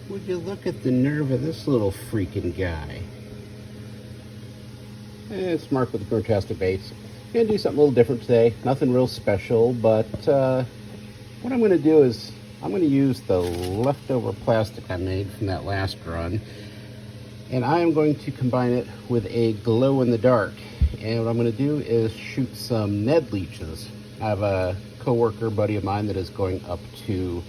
Would you look at the nerve of this little freaking guy? It's marked with the Grimtastic base. Gonna do something a little different today. Nothing real special, but what I'm gonna do is I'm gonna use the leftover plastic I made from that last run, and I am going to combine it with a glow-in-the-dark. And what I'm gonna do is shoot some Ned leeches. I have a coworker buddy of mine that is going up to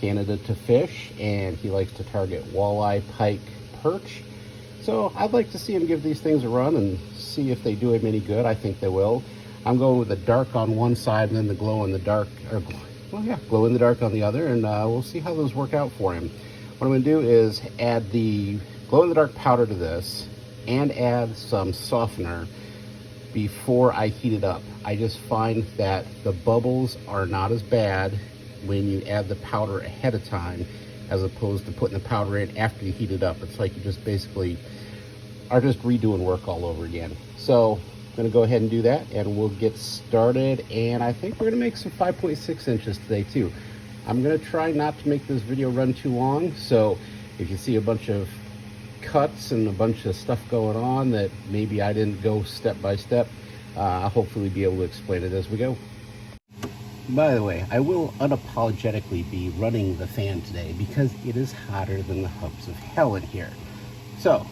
Canada to fish, and he likes to target walleye, pike, perch. So I'd like to see him give these things a run and see if they do him any good. I think they will. I'm going with the dark on one side and then the glow in the dark, or glow in the dark on the other, and we'll see how those work out for him. What I'm going to do is add the glow in the dark powder to this and add some softener before I heat it up. I just find that the bubbles are not as bad when you add the powder ahead of time as opposed to putting the powder in after you heat it up. It's like you just basically are just redoing work all over again. So I'm gonna go ahead and do that and we'll get started. And I think we're gonna make some 5.6 inches today too. I'm gonna try not to make this video run too long. So if you see a bunch of cuts and a bunch of stuff going on that maybe I didn't go step by step, I'll hopefully be able to explain it as we go. By the way, I will unapologetically be running the fan today because it is hotter than the hubs of hell in here. So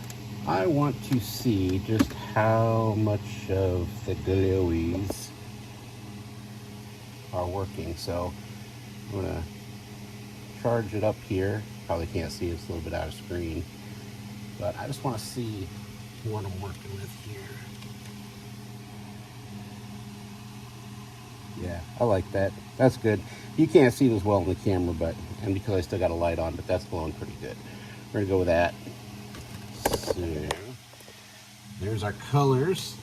I want to see just how much of the glowies are working. So I'm gonna charge it up here. Probably can't see, it's a little bit out of screen, but I just want to see what I'm working with here. Yeah, I like that. That's good. You can't see it as well in the camera, and because I still got a light on, but that's glowing pretty good. We're gonna go with that. So there's our colors.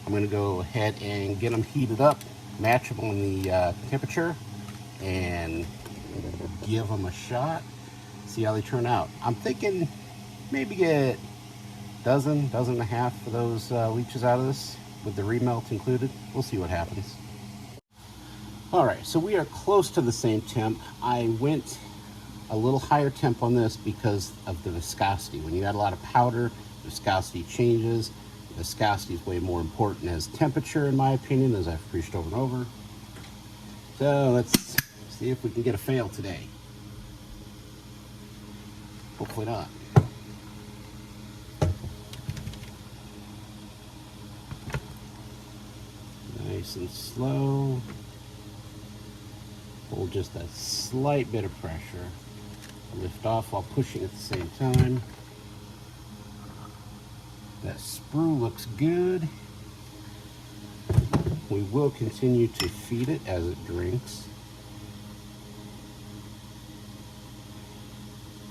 I'm gonna go ahead and get them heated up, match them on the temperature, and give them a shot. See how they turn out. I'm thinking maybe get dozen and a half of those leeches out of this with the remelt included. We'll see what happens. All right, so we are close to the same temp. I went a little higher temp on this because of the viscosity. When you add a lot of powder, viscosity changes. Viscosity is way more important as temperature, in my opinion, as I've preached over and over. So let's see if we can get a fail today. Hopefully not. Nice and slow. Hold just a slight bit of pressure. Lift off while pushing at the same time. That sprue looks good. We will continue to feed it as it drinks.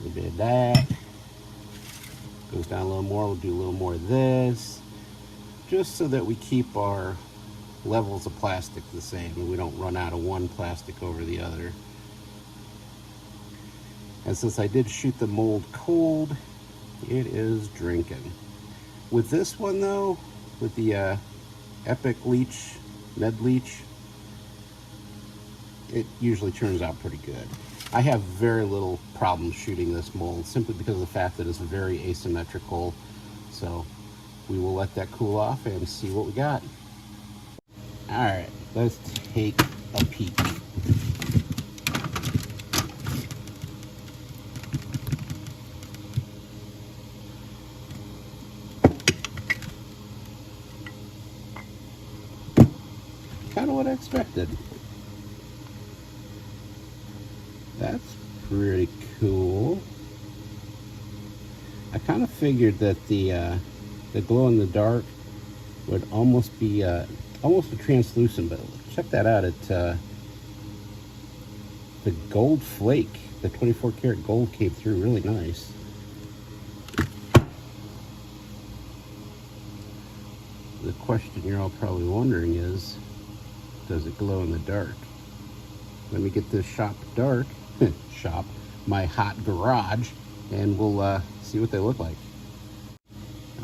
A little bit of that. Goes down a little more, we'll do a little more of this. Just so that we keep our levels of plastic the same and we don't run out of one plastic over the other. And since I did shoot the mold cold, it is drinking. With this one though, with the Epic Leech, Ned Leech, it usually turns out pretty good. I have very little problem shooting this mold simply because of the fact that it's very asymmetrical. So we will let that cool off and see what we got. All right, let's take a peek. Kind of what I expected. That's pretty cool. I kind of figured that the glow in the dark would almost be almost a translucent, but check that out. It the gold flake, the 24 karat gold came through really nice. The question you're all probably wondering is, does it glow in the dark? Let me get this shop dark, my hot garage, and we'll see what they look like.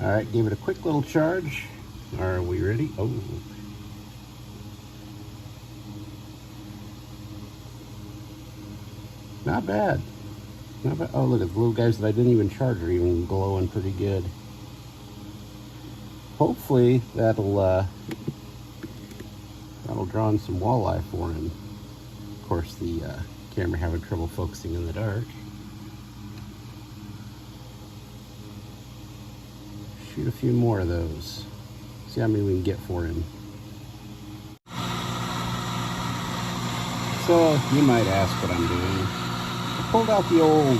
All right, gave it a quick little charge. Are we ready? Oh. Not bad. Oh, look at the little guys that I didn't even charge are even glowing pretty good. Hopefully that'll draw in some walleye for him. Of course, the camera having trouble focusing in the dark. Shoot a few more of those. See how many we can get for him. So you might ask what I'm doing. I pulled out the old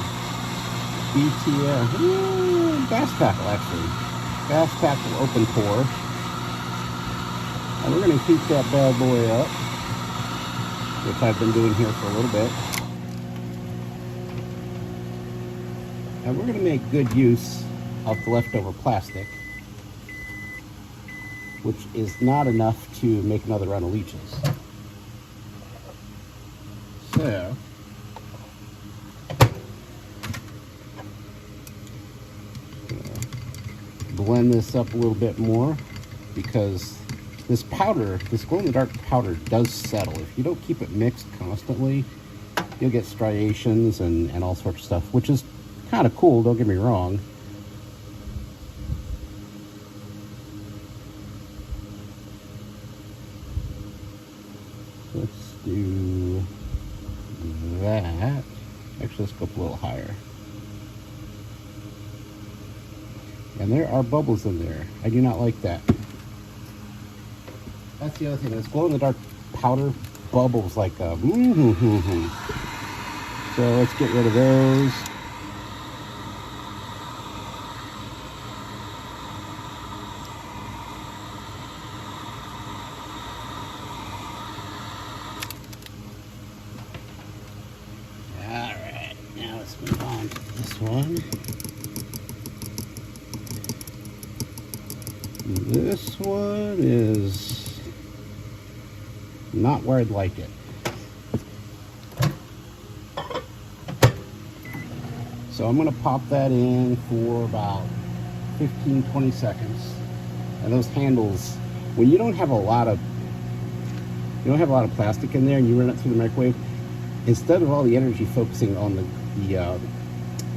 BTF bass tackle, actually. Bass tackle open pour. And we're going to keep that bad boy up, which I've been doing here for a little bit. And we're going to make good use of the leftover plastic, which is not enough to make another run of leeches. So, blend this up a little bit more, because this powder, this glow-in-the-dark powder, does settle. If you don't keep it mixed constantly, you'll get striations and all sorts of stuff, which is kind of cool, don't get me wrong. Let's do that. Actually, let's go up a little higher. And there are bubbles in there. I do not like that. That's the other thing. This glow-in-the-dark powder bubbles like a So let's get rid of those. Alright, now let's move on to this one. This one is not where I'd like it. So I'm going to pop that in for about 15-20 seconds. And those handles, when you don't have a lot of plastic in there and you run it through the microwave, instead of all the energy focusing on the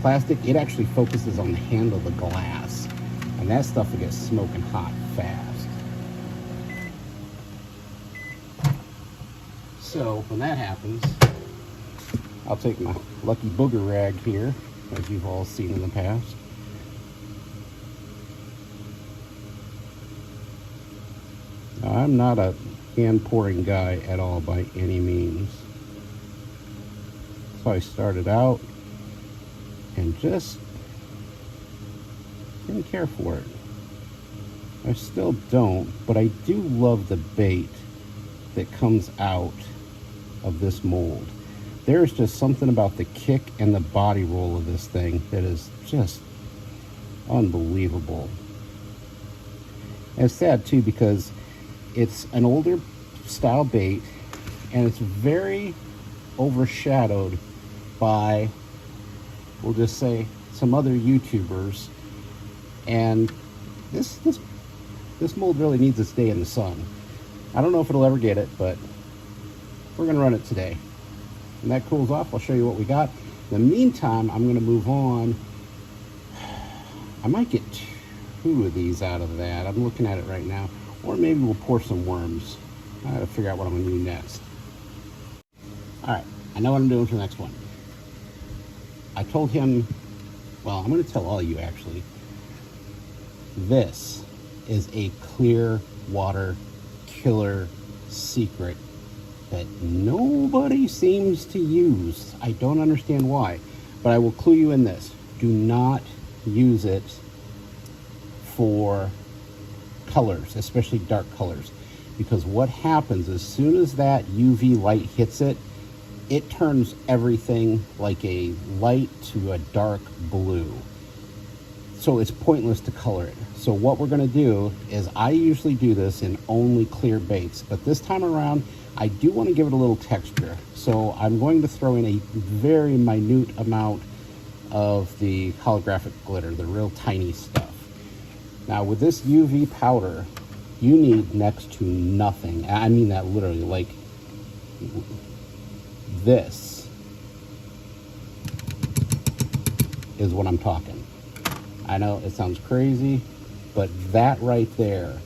plastic, it actually focuses on the handle of the glass. And that stuff will get smoking hot fast. So when that happens, I'll take my lucky booger rag here, as you've all seen in the past. Now, I'm not a hand pouring guy at all by any means. So I started out and just didn't care for it. I still don't, but I do love the bait that comes out of this mold. There's just something about the kick and the body roll of this thing that is just unbelievable. And it's sad too, because it's an older style bait and it's very overshadowed by, we'll just say, some other YouTubers. And this mold really needs its day in the sun. I don't know if it'll ever get it, but we're gonna run it today. When that cools off, I'll show you what we got. In the meantime, I'm gonna move on. I might get 2 of these out of that. I'm looking at it right now. Or maybe we'll pour some worms. I gotta figure out what I'm gonna do next. All right, I know what I'm doing for the next one. I told him, well, I'm gonna tell all of you actually, this is a clear water killer secret that nobody seems to use. I don't understand why, but I will clue you in this. Do not use it for colors, especially dark colors, because what happens as soon as that UV light hits it, it turns everything like a light to a dark blue. So it's pointless to color it. So what we're gonna do is, I usually do this in only clear baits, but this time around, I do wanna give it a little texture. So I'm going to throw in a very minute amount of the holographic glitter, the real tiny stuff. Now with this UV powder, you need next to nothing. I mean that literally, like this. is what I'm talking. I know it sounds crazy, but that right there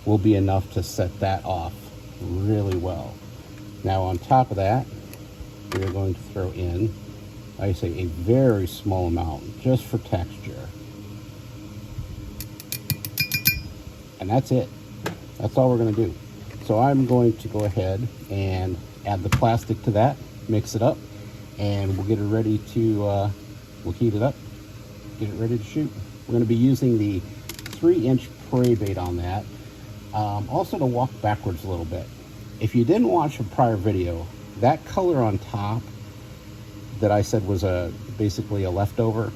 will be enough to set that off really well. Now on top of that, we're going to throw in, I say, a very small amount just for texture. And that's it. That's all we're going to do. So I'm going to go ahead and add the plastic to that, mix it up, and we'll get it ready to, we'll heat it up, get it ready to shoot. We're going to be using the 3-inch prey bait on that. Also to walk backwards a little bit. If you didn't watch a prior video, that color on top that I said was basically a leftover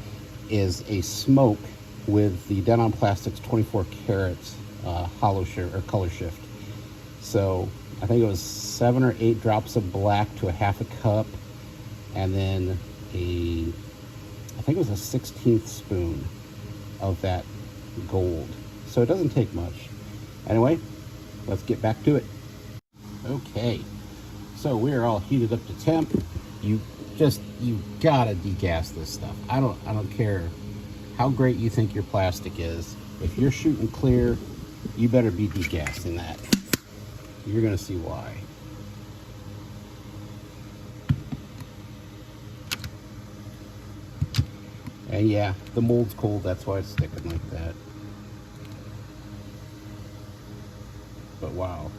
is a smoke with the Denon Plastics 24 carats hollow shift or color shift. So I think it was 7 or 8 drops of black to a half a cup, and then I think it was a 1/16 spoon of that gold. So it doesn't take much. Anyway, let's get back to it. Okay, so we're all heated up to temp. You gotta degas this stuff. I don't care how great you think your plastic is. If you're shooting clear, you better be degassing that. You're gonna see why. And yeah, the mold's cold, that's why it's sticking like that. But wow,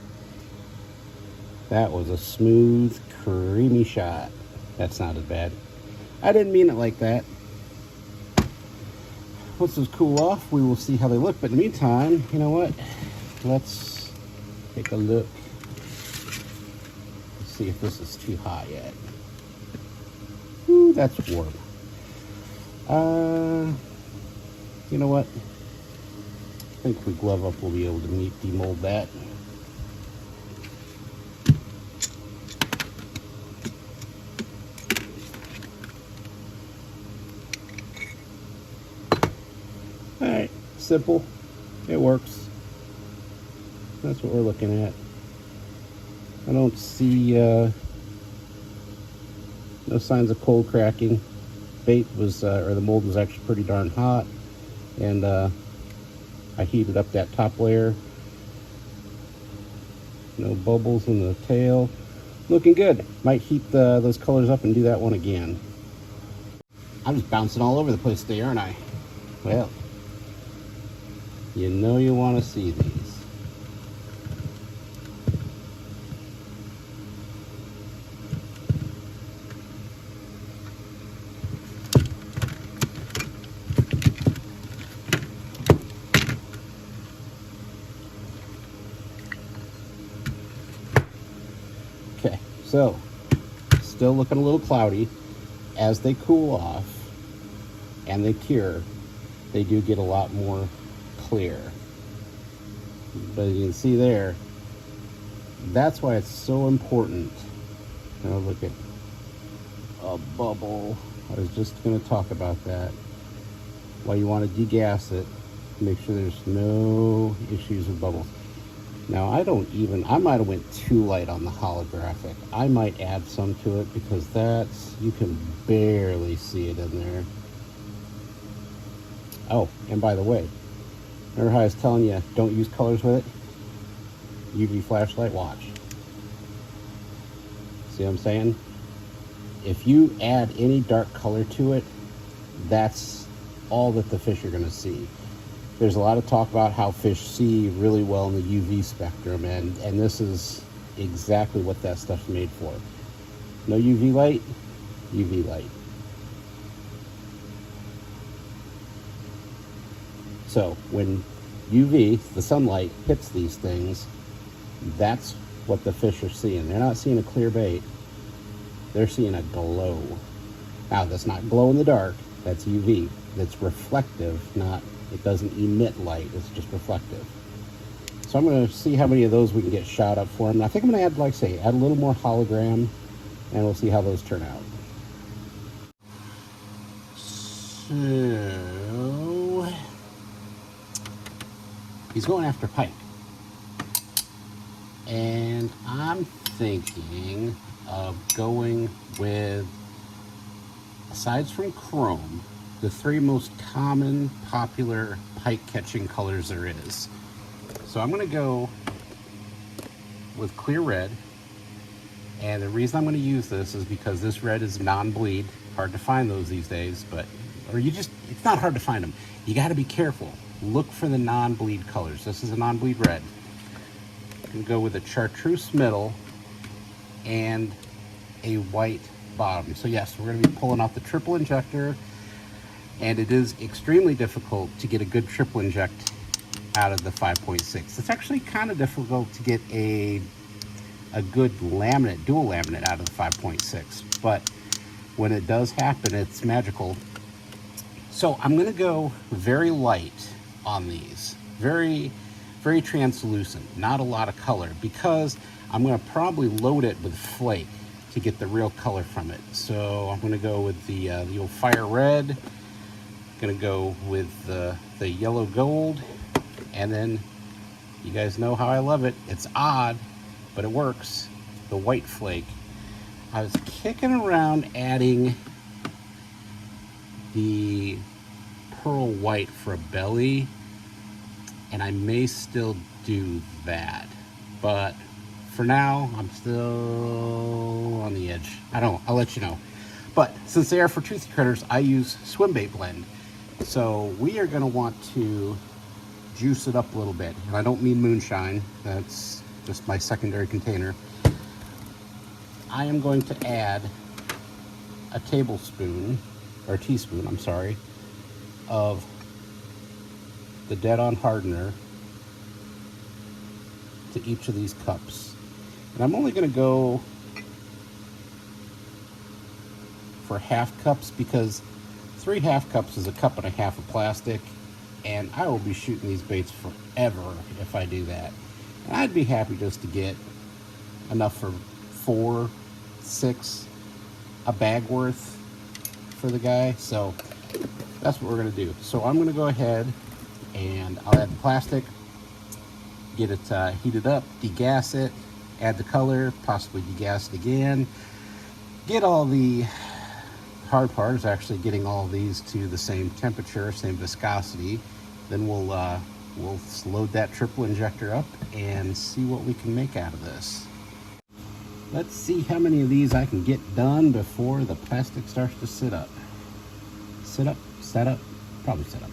that was a smooth, creamy shot. That sounded bad. I didn't mean it like that. Once those cool off, we will see how they look. But in the meantime, you know what? Let's take a look. Let's see if this is too hot yet. Ooh, that's warm. You know what? I think if we glove up, we'll be able to demold that. Alright, simple. It works. That's what we're looking at. I don't see no signs of cold cracking. Bait was, or the mold was actually pretty darn hot, and I heated up that top layer. No bubbles in the tail. Looking good. Might heat those colors up and do that one again. I'm just bouncing all over the place today, aren't I? Well, you know you want to see these. Okay, so still looking a little cloudy. As they cool off and they cure, they do get a lot more clear. But you can see there, that's why it's so important. Now look at a bubble. I was just going to talk about that. Why you want to degas it, make sure there's no issues with bubbles. Now I might have went too light on the holographic. I might add some to it because you can barely see it in there. Oh, and by the way, remember how I was telling you don't use colors with it? UV flashlight, watch. See what I'm saying? If you add any dark color to it, that's all that the fish are going to see. There's a lot of talk about how fish see really well in the UV spectrum, and this is exactly what that stuff's made for. No UV light, UV light. So when UV, the sunlight, hits these things, that's what the fish are seeing. They're not seeing a clear bait. They're seeing a glow. Now, that's not glow in the dark. That's UV. That's reflective, it doesn't emit light. It's just reflective. So I'm going to see how many of those we can get shot up for them. I think I'm going to add, like I say, add a little more hologram, and we'll see how those turn out. So he's going after pike. And I'm thinking of going with, aside from chrome, the three most common popular pike catching colors there is. So I'm going to go with clear red, and the reason I'm going to use this is because this red is non-bleed. Hard to find those these days, but it's not hard to find them. You got to be careful. Look for the non-bleed colors. This is a non-bleed red. I'm going to go with a chartreuse middle and a white bottom. So yes, we're going to be pulling off the triple injector, and it is extremely difficult to get a good triple inject out of the 5.6. It's actually kind of difficult to get a good laminate, dual laminate out of the 5.6, but when it does happen, it's magical. So I'm going to go very light on these, very translucent, not a lot of color, because I'm going to probably load it with flake to get the real color from it. So I'm going to go with the old fire red, going to go with the yellow gold, and then you guys know how I love it. It's odd, but it works. The white flake. I was kicking around adding the pearl white for a belly, and I may still do that, but for now I'm still on the edge. I'll let you know. But since they are for toothy critters, I use swim bait blend, so we are going to want to juice it up a little bit. And I don't mean moonshine, that's just my secondary container. I am going to add a tablespoon, or teaspoon, I'm sorry, of the dead-on hardener to each of these cups. And I'm only going to go for half cups, because 3 half cups is a cup and a half of plastic, and I will be shooting these baits forever if I do that. And I'd be happy just to get enough for 4, 6, a bag worth for the guy. So that's what we're going to do. So I'm going to go ahead and I'll add the plastic, get it heated up, degas it, add the color, possibly degas it again. Get all the hard part is actually getting all these to the same temperature, same viscosity. Then we'll load that triple injector up and see what we can make out of this. Let's see how many of these I can get done before the plastic starts to sit up. Sit up, set up, probably set up.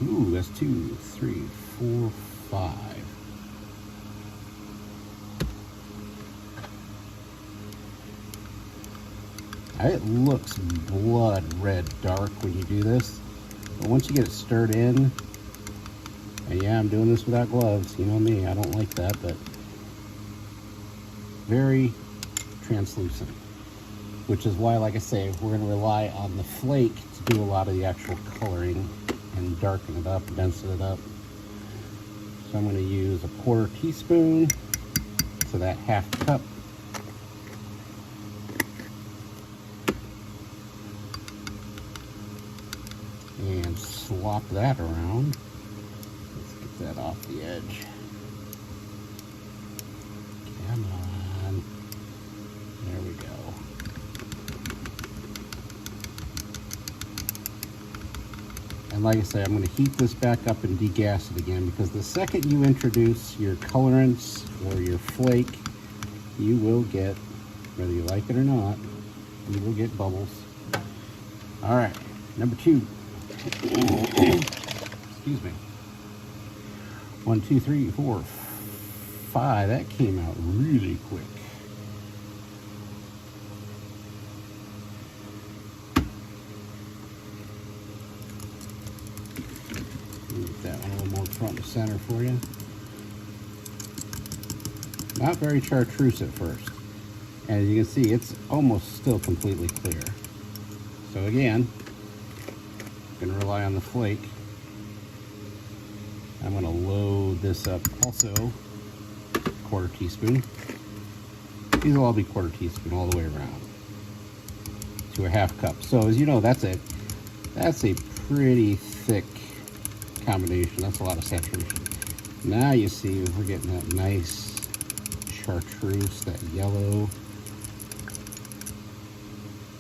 Ooh, that's 2, 3, 4, 5. It looks blood red dark when you do this, but once you get it stirred in, and yeah, I'm doing this without gloves, you know me, I don't like that, but very translucent, which is why, like I say, we're going to rely on the flake to do a lot of the actual coloring and darken it up, densen it up. So I'm going to use a 1/4 teaspoon to that half cup. And slop that around. Let's get that off the edge. Come on. There we go. And like I say, I'm going to heat this back up and degas it again, because the second you introduce your colorants or your flake, you will get, whether you like it or not, you will get bubbles. All right, number 2. Excuse me. 1, 2, 3, 4, 5. That came out really quick. Move that one a little more front and center for you. Not very chartreuse at first. And as you can see, it's almost still completely clear. So again, I'm going to rely on the flake. I'm going to load this up also 1/4 teaspoon. These will all be 1/4 teaspoon all the way around to a half cup. So as you know, that's a pretty thick combination. That's a lot of saturation. Now you see we're getting that nice chartreuse, that yellow.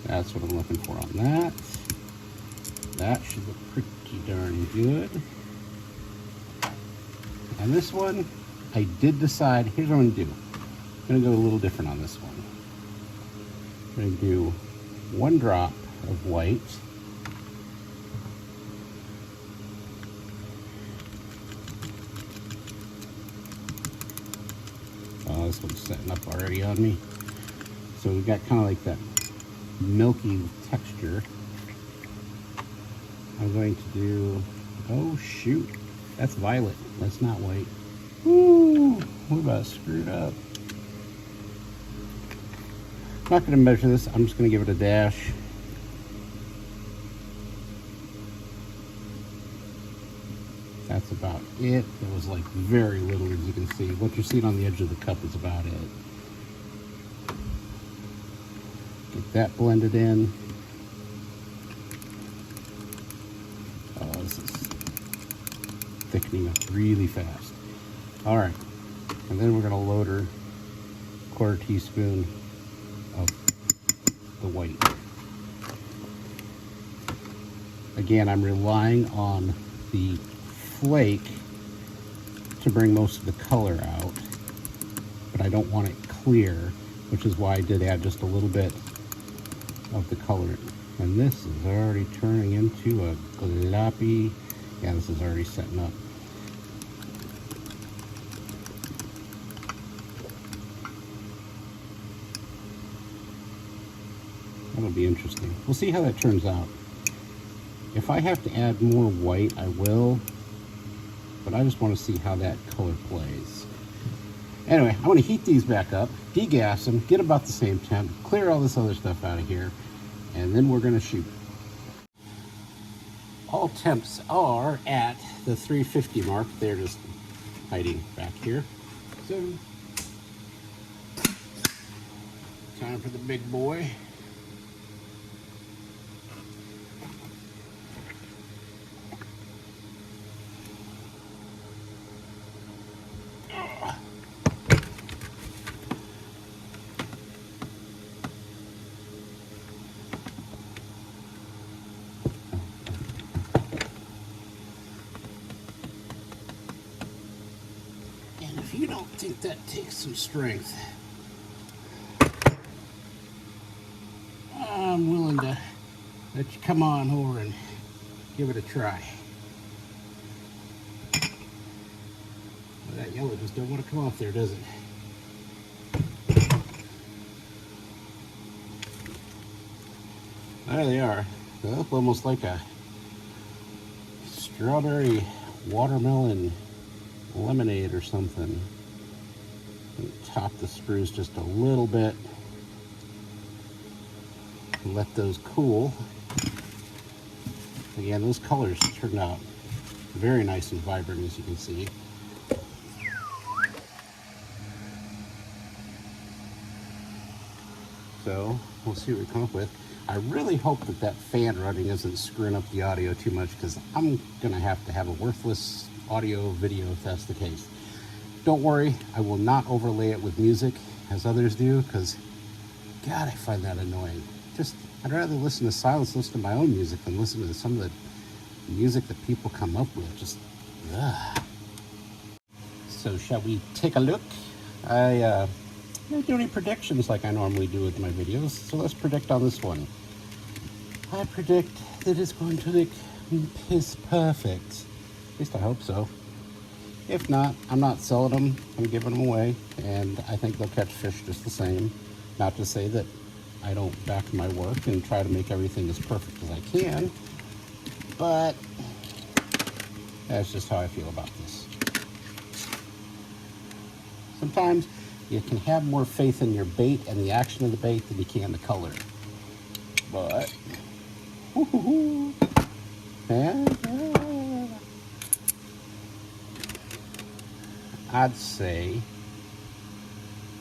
That's what I'm looking for on that. That should look pretty darn good. And this one, I did decide, here's what I'm gonna do. I'm gonna go a little different on this one. I'm gonna do 1 drop of white. Oh, this one's setting up already on me. So we've got kind of like that milky texture. I'm going to do, oh shoot, that's violet, that's not white. Ooh, we about screwed up. I'm not going to measure this, I'm just going to give it a dash. That's about it. It was like very little, as you can see. What you're seeing on the edge of the cup is about it. Get that blended in. Oh, this is thickening up really fast. All right, and then we're gonna load her 1/4 teaspoon of the white. Again, I'm relying on the flake to bring most of the color out, but I don't want it clear, which is why I did add just a little bit of the color. And this is already turning into a gloppy, yeah, this is already setting up. That'll be interesting. We'll see how that turns out. If I have to add more white, I will, but I just want to see how that color plays. Anyway, I'm going to heat these back up, degas them, get about the same temp, clear all this other stuff out of here, and then we're going to shoot. All temps are at the 350 mark. They're just hiding back here. So, time for the big boy. If you don't think that takes some strength, I'm willing to let you come on over and give it a try. Well, that yellow just don't want to come off there, does it? There they are. They look almost like a strawberry watermelon lemonade or something. Top the sprues just a little bit. Let those cool. Again, those colors turned out very nice and vibrant, as you can see. So we'll see what we come up with. I really hope that that fan running isn't screwing up the audio too much, because I'm gonna have a worthless audio video if that's the case. Don't worry, I will not overlay it with music as others do, because God, I find that annoying. I'd rather listen to silence, listen to my own music, than listen to some of the music that people come up with. Ugh. So shall we take a look? I don't do any predictions like I normally do with my videos, so let's predict on this one. I predict that it's going to look piss perfect. At least I hope so. If not, I'm not selling them. I'm giving them away, and I think they'll catch fish just the same. Not to say that I don't back my work and try to make everything as perfect as I can, but that's just how I feel about this. Sometimes you can have more faith in your bait and the action of the bait than you can the color. But, I'd say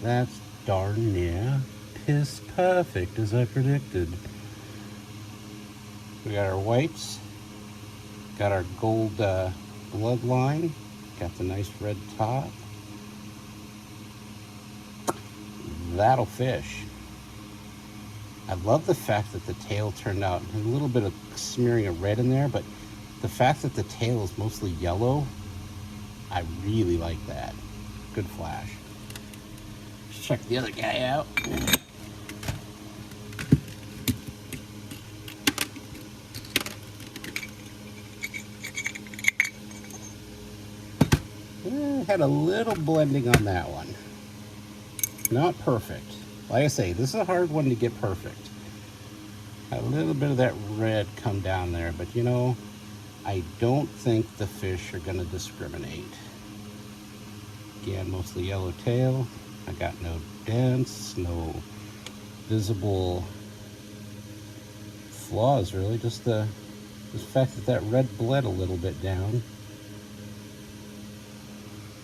that's darn near piss perfect as I predicted. We got our whites, got our gold bloodline, got the nice red top. That'll fish. I love the fact that the tail turned out a little bit of smearing of red in there, but the fact that the tail is mostly yellow, I really like that. Good flash. Let's check the other guy out. Had a little blending on that one. Not perfect. Like I say, this is a hard one to get perfect. A little bit of that red come down there, but you know, I don't think the fish are gonna discriminate. Again, mostly yellow tail. I got no dents, no visible flaws really, just the fact that red bled a little bit down.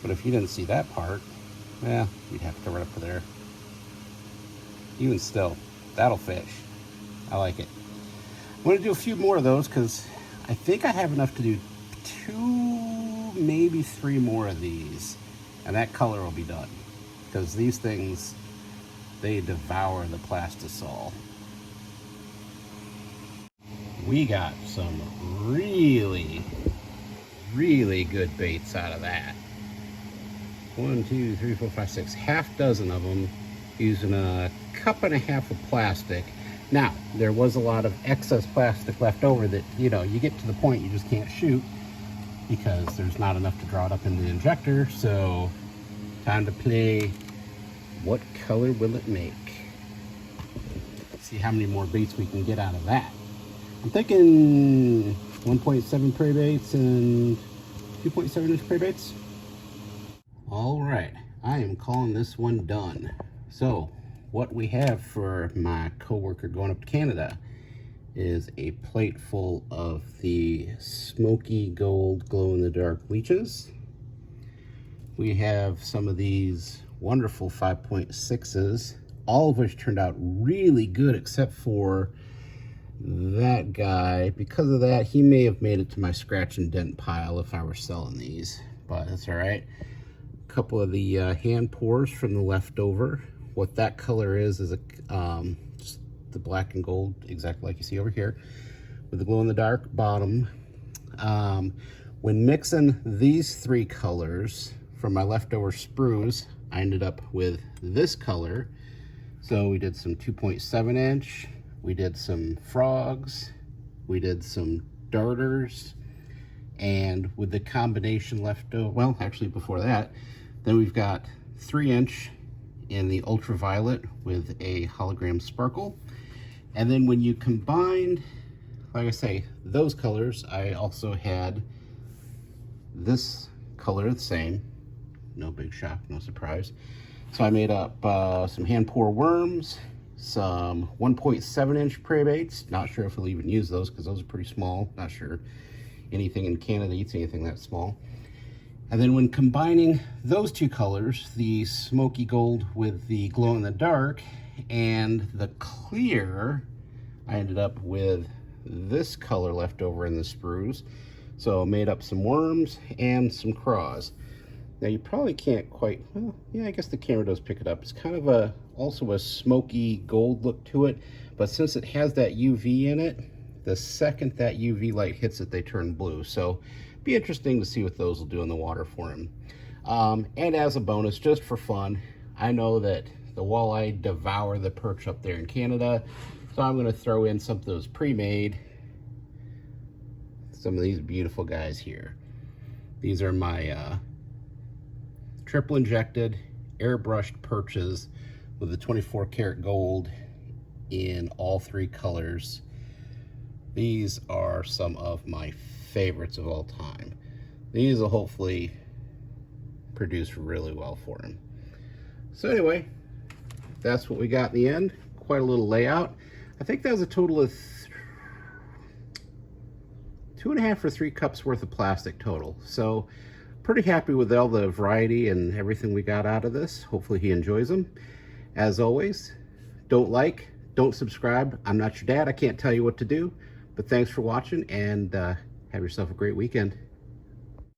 But if you didn't see that part, yeah, you'd have to throw it up to there. Even still, that'll fish. I like it. I'm gonna do a few more of those because I think I have enough to do 2, maybe 3 more of these, and that color will be done. Because these things, they devour the plastisol. We got some really, really good baits out of that. 1, 2, 3, 4, 5, 6, half dozen of them, using a cup and a half of plastic. Now, there was a lot of excess plastic left over that, you know, you get to the point you just can't shoot because there's not enough to draw it up in the injector. So, time to play what color will it make? Let's see how many more baits we can get out of that. I'm thinking 1.7 prey baits and 2.7 inch prey baits. All right, I am calling this one done. So, what we have for my coworker going up to Canada is a plate full of the smoky gold glow-in-the-dark leeches. We have some of these wonderful 5.6s, all of which turned out really good except for that guy. Because of that, he may have made it to my scratch and dent pile if I were selling these, but that's all right. A couple of the hand pours from the leftover. What that color is just the black and gold, exactly like you see over here, with the glow-in-the-dark bottom. When mixing these 3 colors from my leftover sprues, I ended up with this color. So we did some 2.7 inch, we did some frogs, we did some darters, and with the combination left over, well, actually before that, then we've got 3 inch in the ultraviolet with a hologram sparkle. And then when you combined, like I say, those colors, I also had this color the same. No big shock, no surprise. So I made up some hand pour worms, some 1.7 inch prey baits. Not sure if we'll even use those because those are pretty small. Not sure anything in Canada eats anything that small. And then when combining those 2 colors, the smoky gold with the glow in the dark and the clear, I ended up with this color left over in the sprues. So I made up some worms and some craws. Now you probably can't quite, well, yeah, I guess the camera does pick it up. It's kind of also a smoky gold look to it, but since it has that UV in it, the second that UV light hits it, they turn blue. So be interesting to see what those will do in the water for him. And as a bonus, just for fun, I know that the walleye devour the perch up there in Canada, so I'm gonna throw in some of those pre-made, some of these beautiful guys here. These are my triple injected airbrushed perches with the 24 karat gold in all 3 colors. These are some of my favorites of all time. These will hopefully produce really well for him. So anyway, that's what we got in the end. Quite a little layout. I think that was a total of 2.5 or 3 cups worth of plastic total. So pretty happy with all the variety and everything we got out of this. Hopefully he enjoys them. As always, don't subscribe. I'm not your dad. I can't tell you what to do. But thanks for watching, and have yourself a great weekend.